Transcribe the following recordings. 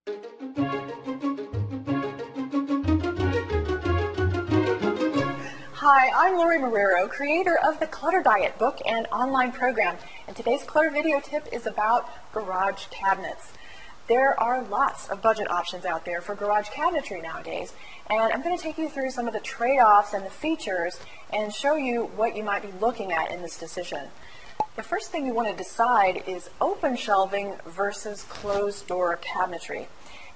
Hi, I'm Lorie Marrero, creator of the Clutter Diet Book and online program, and today's Clutter Video Tip is about garage cabinets. There are lots of budget options out there for garage cabinetry nowadays, and I'm going to take you through some of the trade-offs and the features and show you what you might be looking at in this decision. The first thing you want to decide is open shelving versus closed door cabinetry.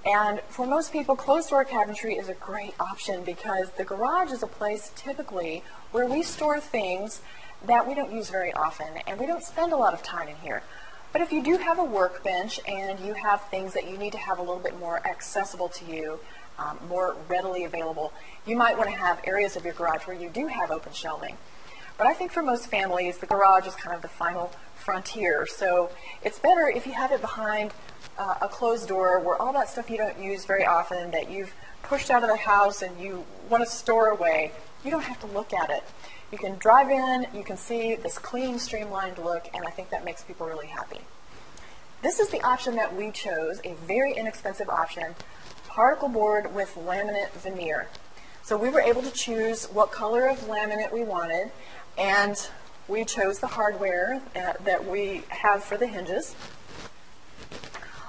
And for most people, closed-door cabinetry is a great option because the garage is a place typically where we store things that we don't use very often, and we don't spend a lot of time in here. But if you do have a workbench and you have things that you need to have a little bit more accessible to you, more readily available, you might want to have areas of your garage where you do have open shelving. But I think for most families, the garage is kind of the final frontier. So it's better if you have it behind a closed door where all that stuff you don't use very often, that you've pushed out of the house and you want to store away, you don't have to look at it. You can drive in, you can see this clean, streamlined look, and I think that makes people really happy. This is the option that we chose, a very inexpensive option, particle board with laminate veneer. So we were able to choose what color of laminate we wanted, and we chose the hardware that we have for the hinges.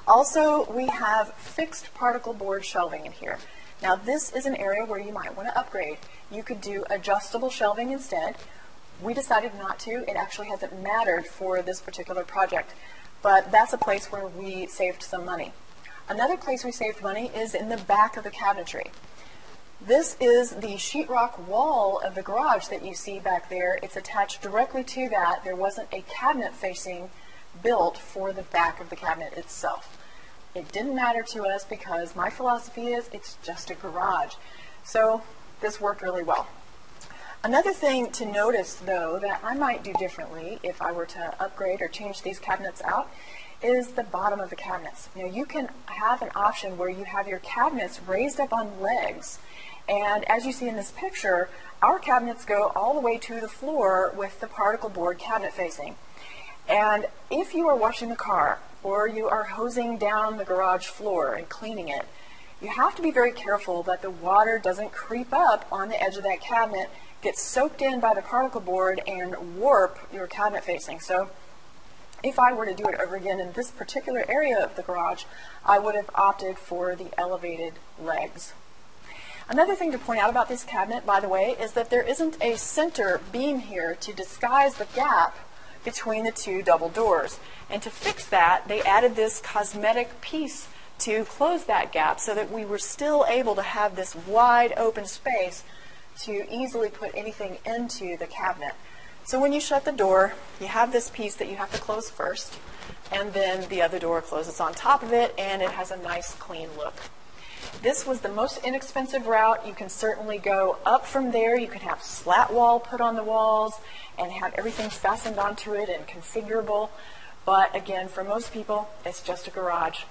Also, we have fixed particle board shelving in here. Now, this is an area where you might want to upgrade. You could do adjustable shelving instead. We decided not to. It actually hasn't mattered for this particular project, but that's a place where we saved some money. Another place we saved money is in the back of the cabinetry. This is the sheetrock wall of the garage that you see back there. It's attached directly to that. There wasn't a cabinet facing built for the back of the cabinet itself. It didn't matter to us because my philosophy is it's just a garage. So this worked really well. Another thing to notice, though, that I might do differently if I were to upgrade or change these cabinets out is the bottom of the cabinets. You know, you can have an option where you have your cabinets raised up on legs, and as you see in this picture, our cabinets go all the way to the floor with the particle board cabinet facing. And if you are washing the car or you are hosing down the garage floor and cleaning it, you have to be very careful that the water doesn't creep up on the edge of that cabinet, get soaked in by the particle board, and warp your cabinet facing. So if I were to do it over again in this particular area of the garage, I would have opted for the elevated legs. Another thing to point out about this cabinet, by the way, is that there isn't a center beam here to disguise the gap between the two double doors. And to fix that, they added this cosmetic piece to close that gap so that we were still able to have this wide open space to easily put anything into the cabinet. So when you shut the door, you have this piece that you have to close first, and then the other door closes on top of it, and it has a nice clean look. This was the most inexpensive route. You can certainly go up from there. You can have slat wall put on the walls and have everything fastened onto it and configurable. But again, for most people, it's just a garage.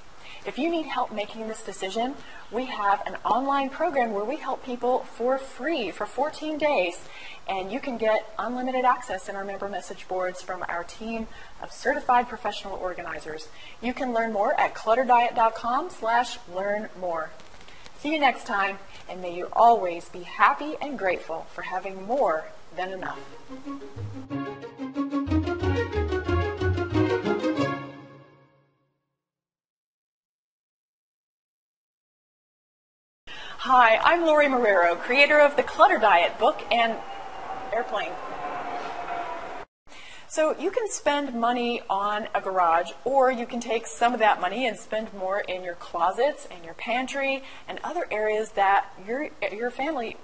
If you need help making this decision, we have an online program where we help people for free for 14 days, and you can get unlimited access in our member message boards from our team of certified professional organizers. You can learn more at clutterdiet.com/learn-more. See you next time, and may you always be happy and grateful for having more than enough. Hi, I'm Lorie Marrero, creator of the Clutter Diet Book and Airplane. So you can spend money on a garage, or you can take some of that money and spend more in your closets and your pantry and other areas that your family